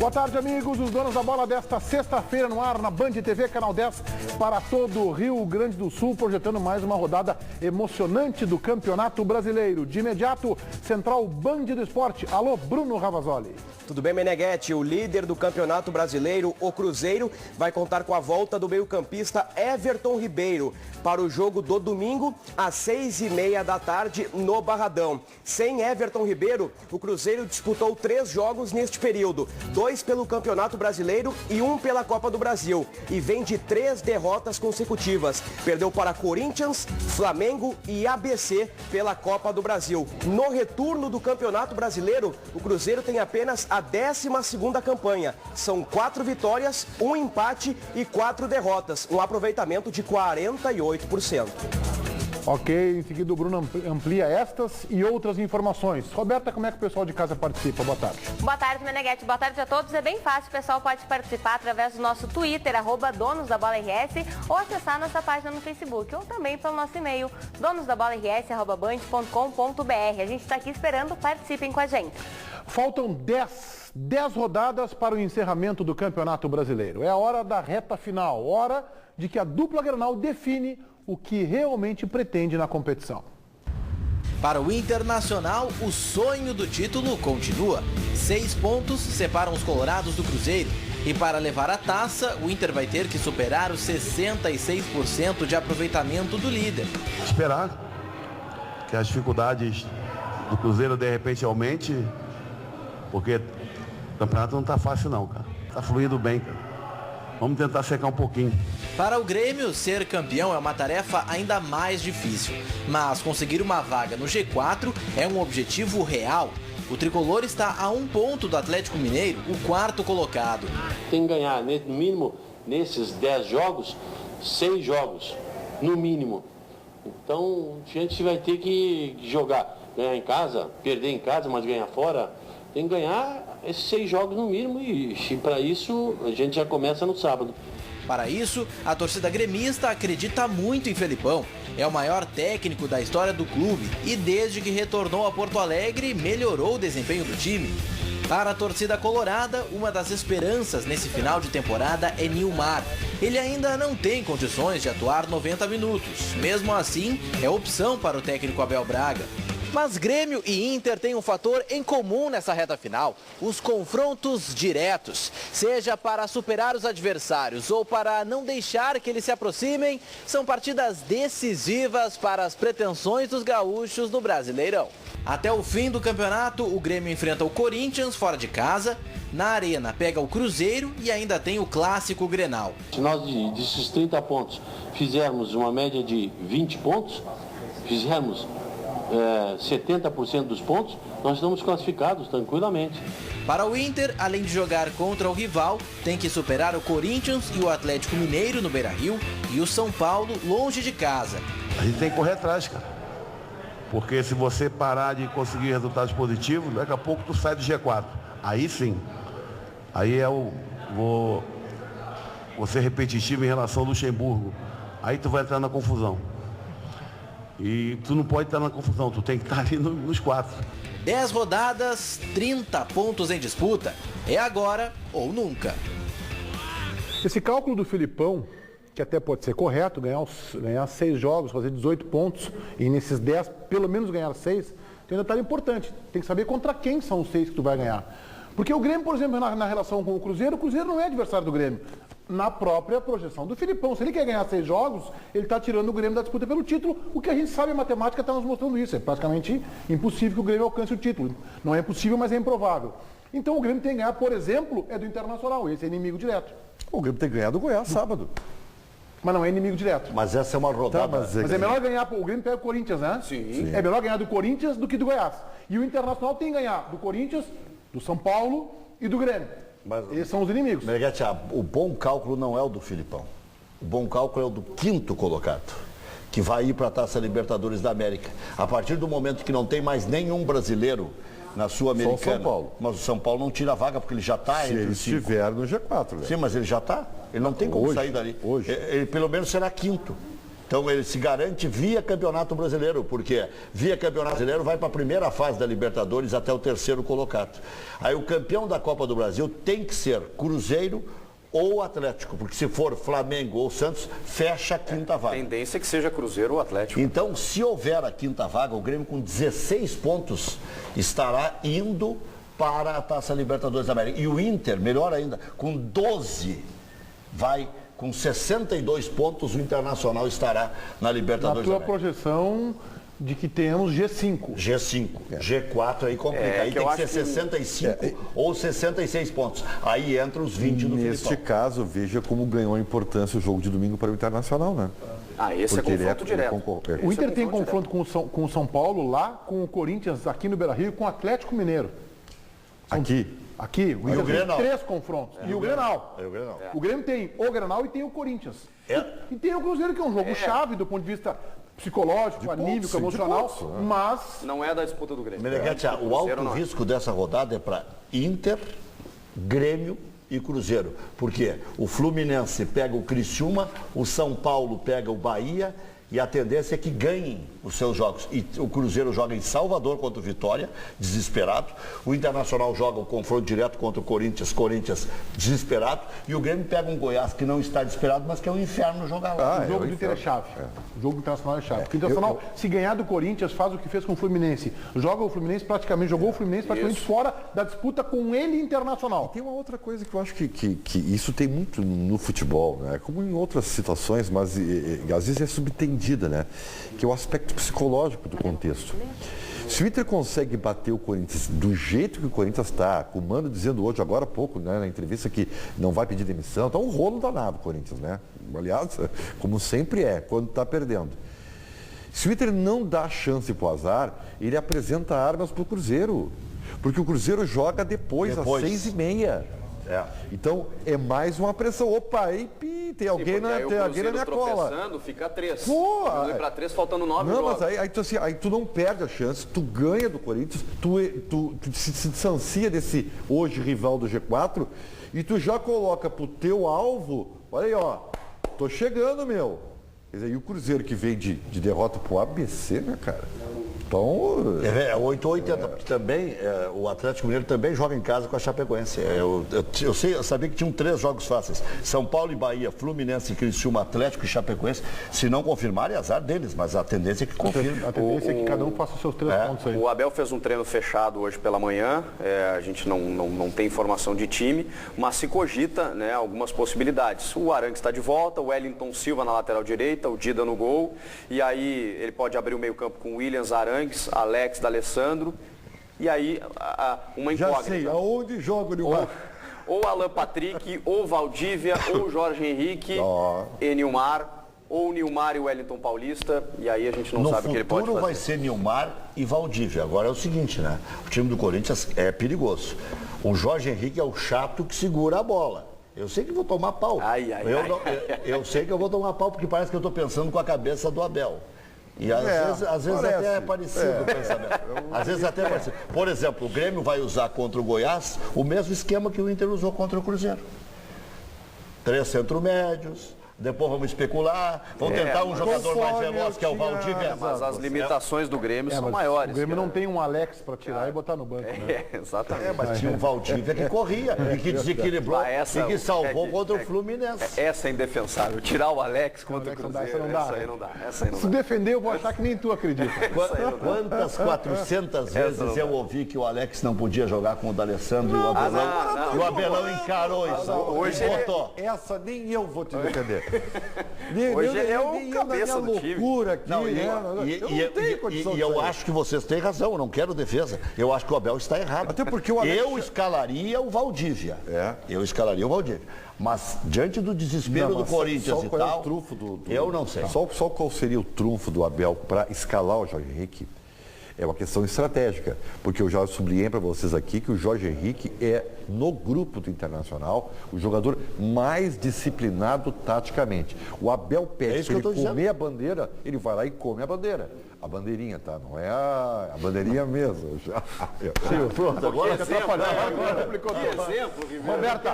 Boa tarde, amigos. Os donos da bola desta sexta-feira no ar na Band TV, Canal 10, para todo o Rio Grande do Sul, projetando mais uma rodada emocionante do Campeonato Brasileiro. De imediato, Central Band do Esporte. Alô, Bruno Ravazoli. Tudo bem, Meneghetti? O líder do Campeonato Brasileiro, o Cruzeiro, vai contar com a volta do meio-campista Everton Ribeiro para o jogo do domingo, às 6h30 da tarde, no Barradão. Sem Everton Ribeiro, o Cruzeiro disputou 3 jogos neste período. 2 pelo Campeonato Brasileiro e 1 pela Copa do Brasil. E vem de 3 derrotas consecutivas. Perdeu para Corinthians, Flamengo e ABC pela Copa do Brasil. No retorno do Campeonato Brasileiro, o Cruzeiro tem apenas a 12ª campanha. São 4 vitórias, 1 empate e 4 derrotas. Um aproveitamento de 48%. Ok, em seguida o Bruno amplia estas e outras informações. Roberta, como é que o pessoal de casa participa? Boa tarde. Boa tarde, Meneghetti. Boa tarde a todos. É bem fácil, o pessoal pode participar através do nosso Twitter, @donosdabolaRS, ou acessar nossa página no Facebook, ou também pelo nosso e-mail, donosdabolaRS@band.com.br. A gente está aqui esperando, participem com a gente. Faltam 10 rodadas para o encerramento do Campeonato Brasileiro. É a hora da reta final, hora de que a dupla Grenal define o que realmente pretende na competição. Para o Internacional, o sonho do título continua. 6 pontos separam os colorados do Cruzeiro. E para levar a taça, o Inter vai ter que superar os 66% de aproveitamento do líder. Esperar que as dificuldades do Cruzeiro de repente aumente, porque o campeonato não está fácil não, cara. Está fluindo bem, cara. Vamos tentar secar um pouquinho. Para o Grêmio, ser campeão é uma tarefa ainda mais difícil. Mas conseguir uma vaga no G4 é um objetivo real. O tricolor está a 1 ponto do Atlético Mineiro, o 4º colocado. Tem que ganhar, no mínimo, nesses 10 jogos, 6 jogos, no mínimo. Então, a gente vai ter que jogar, ganhar em casa, perder em casa, mas ganhar fora. Tem que ganhar esses 6 jogos no mínimo e para isso a gente já começa no sábado. Para isso, a torcida gremista acredita muito em Felipão. É o maior técnico da história do clube e desde que retornou a Porto Alegre, melhorou o desempenho do time. Para a torcida colorada, uma das esperanças nesse final de temporada é Nilmar. Ele ainda não tem condições de atuar 90 minutos. Mesmo assim, é opção para o técnico Abel Braga. Mas Grêmio e Inter têm um fator em comum nessa reta final: os confrontos diretos. Seja para superar os adversários ou para não deixar que eles se aproximem, são partidas decisivas para as pretensões dos gaúchos no Brasileirão. Até o fim do campeonato, o Grêmio enfrenta o Corinthians fora de casa, na Arena pega o Cruzeiro e ainda tem o clássico Grenal. Se nós desses 30 pontos fizermos uma média de 20 pontos, fizermos 70% dos pontos, nós estamos classificados tranquilamente. Para o Inter, além de jogar contra o rival, tem que superar o Corinthians e o Atlético Mineiro no Beira-Rio e o São Paulo longe de casa. A gente tem que correr atrás, cara. Porque se você parar de conseguir resultados positivos, daqui a pouco tu sai do G4. Aí sim. Aí vou ser repetitivo em relação ao Luxemburgo. Aí tu vai entrar na confusão. E tu não pode estar na confusão, tu tem que estar ali nos 4. 10 rodadas, 30 pontos em disputa. É agora ou nunca. Esse cálculo do Filipão, que até pode ser correto, ganhar 6 jogos, fazer 18 pontos, e nesses 10, pelo menos ganhar 6, tem um detalhe importante. Tem que saber contra quem são os 6 que tu vai ganhar. Porque o Grêmio, por exemplo, na relação com o Cruzeiro não é adversário do Grêmio. Na própria projeção do Filipão. Se ele quer ganhar 6 jogos, ele está tirando o Grêmio da disputa pelo título. O que a gente sabe, a matemática está nos mostrando isso. É praticamente impossível que o Grêmio alcance o título. Não é possível, mas é improvável. Então o Grêmio tem que ganhar, por exemplo, do Internacional. Esse é inimigo direto. O Grêmio tem que ganhar do Goiás sábado. Mas não é inimigo direto. Mas essa é uma rodada. Mas é melhor ganhar, o Grêmio pega o Corinthians, né? Sim. É melhor ganhar do Corinthians do que do Goiás. E o Internacional tem que ganhar do Corinthians, do São Paulo e do Grêmio. Mas, esses são os inimigos. Meneghetti, o bom cálculo não é o do Filipão. O bom cálculo é o do 5º colocado, que vai ir para a Taça Libertadores da América. A partir do momento que não tem mais nenhum brasileiro na Sul-Americana. Só o São Paulo. Mas o São Paulo não tira a vaga porque ele já está entre os 5. Se ele estiver no G4, velho. Sim, mas ele já está. Ele não tem como sair dali. Hoje. Ele pelo menos será 5º. Então ele se garante via Campeonato Brasileiro, porque via Campeonato Brasileiro vai para a primeira fase da Libertadores até o terceiro colocado. Aí o campeão da Copa do Brasil tem que ser Cruzeiro ou Atlético, porque se for Flamengo ou Santos, fecha a quinta vaga. A tendência é que seja Cruzeiro ou Atlético. Então, se houver a quinta vaga, o Grêmio com 16 pontos estará indo para a Taça Libertadores da América. E o Inter, melhor ainda, com 12, vai com 62 pontos, o Internacional estará na Libertadores da América. América. Na tua projeção de que temos G5. G5. G4 aí complica. Aí tem que ser 65 ou 66 pontos. Aí entra os 20 do Neste Filipão. caso, veja como ganhou a importância o jogo de domingo para o Internacional, né? Esse Porque é confronto direto. O Inter tem confronto com o São Paulo lá, com o Corinthians aqui no Beira-Rio e com o Atlético Mineiro. Aqui, o Inter tem Grenal. 3 confrontos. E o Grenal. É o Grenal. O Grêmio tem o Grenal e tem o Corinthians. E tem o Cruzeiro, que é um jogo chave do ponto de vista psicológico, anímico, emocional, mas... Não é da disputa do Grêmio. Meneghetti, o alto risco dessa rodada é para Inter, Grêmio e Cruzeiro. Porque o Fluminense pega o Criciúma, o São Paulo pega o Bahia e a tendência é que ganhem os seus jogos. E o Cruzeiro joga em Salvador contra o Vitória, desesperado. O Internacional joga o confronto direto contra o Corinthians, desesperado. E o Grêmio pega um Goiás que não está desesperado, mas que é um inferno jogar lá. O jogo do Inter é chave. O jogo internacional é chave. Porque o Internacional, se ganhar do Corinthians, faz o que fez com o Fluminense. Jogou o Fluminense praticamente fora da disputa com ele Internacional. E tem uma outra coisa que eu acho que isso tem muito no futebol, né? Como em outras situações, mas às vezes é subtendida, né? Que é o aspecto psicológico do contexto. Se o Inter consegue bater o Corinthians do jeito que o Corinthians está, com o Mano dizendo hoje, agora há pouco, né, na entrevista, que não vai pedir demissão, tá um rolo danado o Corinthians, né? Aliás, como sempre é, quando está perdendo. Se o Inter não dá chance para o azar, ele apresenta armas para o Cruzeiro. Porque o Cruzeiro joga depois. às 6h30. Então, é mais uma pressão. Opa, aí tem alguém na minha cola. Fica 3. Pô, para 3, faltando 9 não, jogos. Mas aí tu não perde a chance, tu ganha do Corinthians, tu se distancia desse hoje rival do G4 e tu já coloca pro teu alvo, olha aí, ó, tô chegando, meu. Quer dizer, e o Cruzeiro que vem de derrota pro ABC, né, cara? Então... 8-80, porque também o Atlético Mineiro também joga em casa com a Chapecoense. Eu sabia que tinham 3 jogos fáceis. São Paulo e Bahia, Fluminense, Criciúma, Atlético e Chapecoense. Se não confirmarem, é azar deles, mas a tendência é que confirme. A tendência é que cada um faça os seus 3 pontos aí. O Abel fez um treino fechado hoje pela manhã. A gente não tem informação de time, mas se cogita, né, algumas possibilidades. O Arangues está de volta, o Wellington Silva na lateral direita, o Dida no gol. E aí ele pode abrir o meio-campo com Williams, Arangues, Alex, D'Alessandro, e aí uma incógnita. Já sei, aonde joga o Nilmar? Ou Alan Patrick, ou Valdívia, ou Jorge Henrique, e Nilmar, ou Nilmar e Wellington Paulista, e aí a gente não sabe o que ele pode fazer. No futuro vai ser Nilmar e Valdívia. Agora é o seguinte, né? O time do Corinthians é perigoso. O Jorge Henrique é o chato que segura a bola. Eu sei que vou tomar pau. Eu sei que eu vou tomar pau porque parece que eu estou pensando com a cabeça do Abel. E às vezes até é parecido o pensamento. Às vezes até é parecido. Por exemplo, o Grêmio vai usar contra o Goiás o mesmo esquema que o Inter usou contra o Cruzeiro. 3 centro-médios. Depois vamos especular, vamos tentar um jogador mais veloz que é o Valdívia. Mas as limitações do Grêmio são maiores. O Grêmio não tem um Alex para tirar e botar no banco, né? Exatamente. Mas tinha um Valdívia que corria e que desequilibrou e que salvou contra o Fluminense. Essa é indefensável. Tirar o Alex contra o Cruzeiro, essa aí não dá. Se defender, eu vou achar que nem tu acredita. Quantas 400 vezes eu ouvi que o Alex não podia jogar com o D'Alessandro e o Abelão? E o Abelão encarou isso. Hoje essa nem eu vou te defender. Hoje ele é o cabeça do time. Aqui, e eu acho que vocês têm razão, eu não quero defesa. Eu acho que o Abel está errado. Até porque o Alex... Eu escalaria o Valdívia. Mas diante do desespero do Corinthians e tal, eu não sei. Só qual seria o trunfo do Abel para escalar o Jorge Henrique? É uma questão estratégica, porque eu já sublinhei para vocês aqui que o Jorge Henrique é, no grupo do Internacional, o jogador mais disciplinado taticamente. O Abel pede que ele comer a bandeira, ele vai lá e come a bandeira. A bandeirinha, tá? Não é a bandeirinha mesmo. Sim, pronto, agora você Roberta.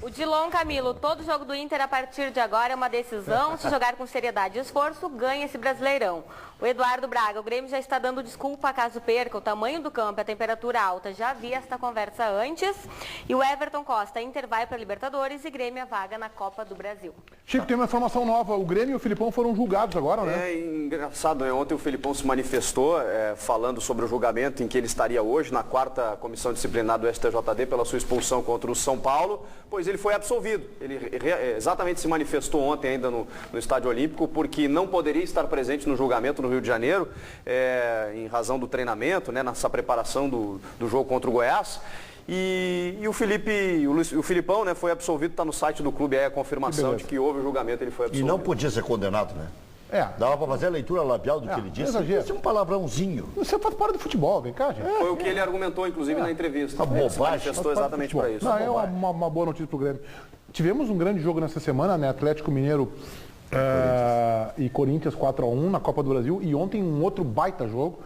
O Dilon Camilo, todo jogo do Inter a partir de agora é uma decisão. Se jogar com seriedade e esforço, ganha esse Brasileirão. O Eduardo Braga, o Grêmio já está dando desculpa caso perca. O tamanho do campo e a temperatura alta, já vi esta conversa antes. E o Everton Costa, Inter vai para a Libertadores e Grêmio a vaga na Copa do Brasil. Chico, tem uma informação nova. O Grêmio e o Filipão foram julgados agora, né? É engraçado, né? Ontem o Filipão se manifestou falando sobre o julgamento em que ele estaria hoje na 4ª comissão disciplinar do STJD pela sua expulsão contra o São Paulo, pois ele foi absolvido. Ele exatamente se manifestou ontem ainda no Estádio Olímpico porque não poderia estar presente no julgamento no Rio de Janeiro, em razão do treinamento, né, nessa preparação do jogo contra o Goiás. E o Filipão, né, foi absolvido, está no site do clube, a confirmação de que houve o julgamento, ele foi absolvido. E não podia ser condenado, né? Dava para fazer a leitura labial do que ele disse. Isso é um palavrãozinho. Você faz parte do futebol, vem cá, gente. Foi o que ele argumentou, inclusive, na entrevista. Ele se manifestou exatamente para isso. Não, é uma boa notícia para o Grêmio. Tivemos um grande jogo nessa semana, né? Atlético Mineiro e Corinthians 4-1 na Copa do Brasil. E ontem um outro baita jogo,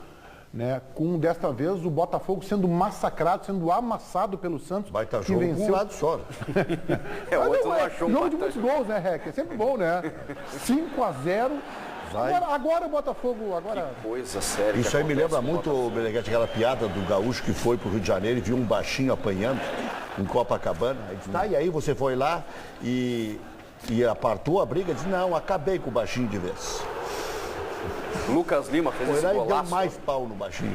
né? Com desta vez o Botafogo sendo massacrado, sendo amassado pelo Santos. Baita jogo venceu. Um lado só. Jogo de muitos gols, né, Rec? É sempre bom, né? 5-0. Agora o Botafogo. Que coisa séria. Isso aí me lembra muito, Meneghete, aquela piada do gaúcho que foi pro Rio de Janeiro e viu um baixinho apanhando em Copacabana. Aí disse, e aí você foi lá e apartou a briga e disse, não, acabei com o baixinho de vez. Lucas Lima fez esse golaço. Deu mais pau no baixinho.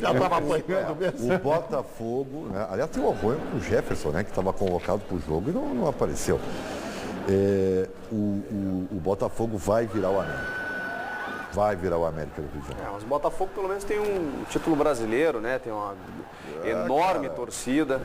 Já estava apanhando mesmo. O Botafogo, né? Aliás, tem o arroio com o Jefferson, né? Que estava convocado para o jogo e não apareceu. O Botafogo vai virar o América. Vai virar o América do Rio de Janeiro. Mas o Botafogo pelo menos tem um título brasileiro, né? Tem uma enorme torcida.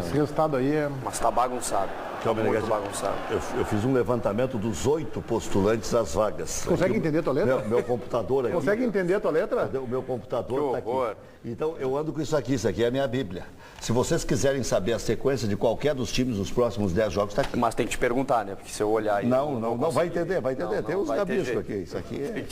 Esse resultado aí Mas está bagunçado. Muito bagunçado. Eu fiz um levantamento dos 8 postulantes às vagas. Consegue entender a tua letra? Meu computador aqui. Consegue entender a tua letra? O meu computador está aqui. Então eu ando com isso aqui é a minha Bíblia. Se vocês quiserem saber a sequência de qualquer dos times nos próximos 10 jogos, está aqui. Mas tem que te perguntar, né? Porque se eu olhar aí... Não vai entender. Tem uns rabiscos aqui. Isso aqui é...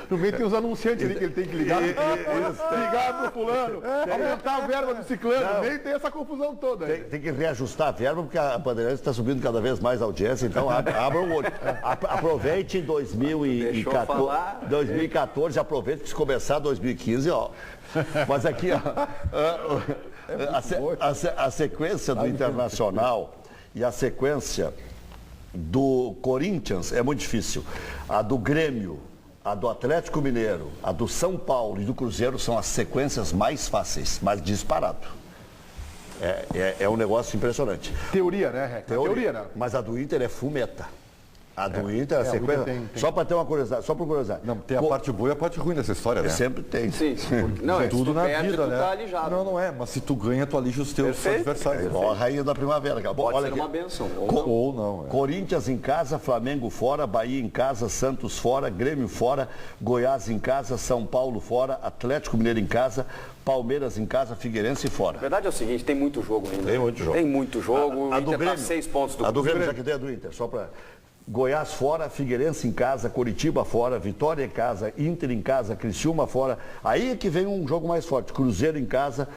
No meio tem os anunciantes ali que ele tem que ligar. Ligar pro fulano, aumentar a verba do ciclano. No meio tem essa confusão toda. Tem que reajustar a verba, porque a Bandeirantes está subindo cada vez mais a audiência, então abra o olho. Aproveite em 2014, aproveite que se começar 2015, ó. Mas aqui, a sequência do Internacional e a sequência do Corinthians é muito difícil. A do Grêmio, a do Atlético Mineiro, a do São Paulo e do Cruzeiro são as sequências mais fáceis, mais disparado. É um negócio impressionante. Teoria, né, Rec? Teoria, né? Mas a do Inter é fumeta. A do Inter, a sequência... Só para ter uma curiosidade, só por curiosidade. Não, tem a parte boa e a parte ruim dessa história, né? Sempre tem. Sim. Não, é tudo na perde, vida, né? Tá alijado. Não é, mas se tu ganha, tu alija os teus adversários. Igual a rainha da primavera. Pode ser uma bênção. Ou não. Corinthians em casa, Flamengo fora, Bahia em casa, Santos fora, Grêmio fora, Goiás em casa, São Paulo fora, Atlético Mineiro em casa, Palmeiras em casa, Figueirense fora. A verdade é o seguinte, tem muito jogo ainda. Tem muito jogo. A do Grêmio, 6 pontos do A do Grêmio, já que tem a do Inter, só para... Goiás fora, Figueirense em casa, Coritiba fora, Vitória em casa, Inter em casa, Criciúma fora. Aí é que vem um jogo mais forte. Cruzeiro em casa,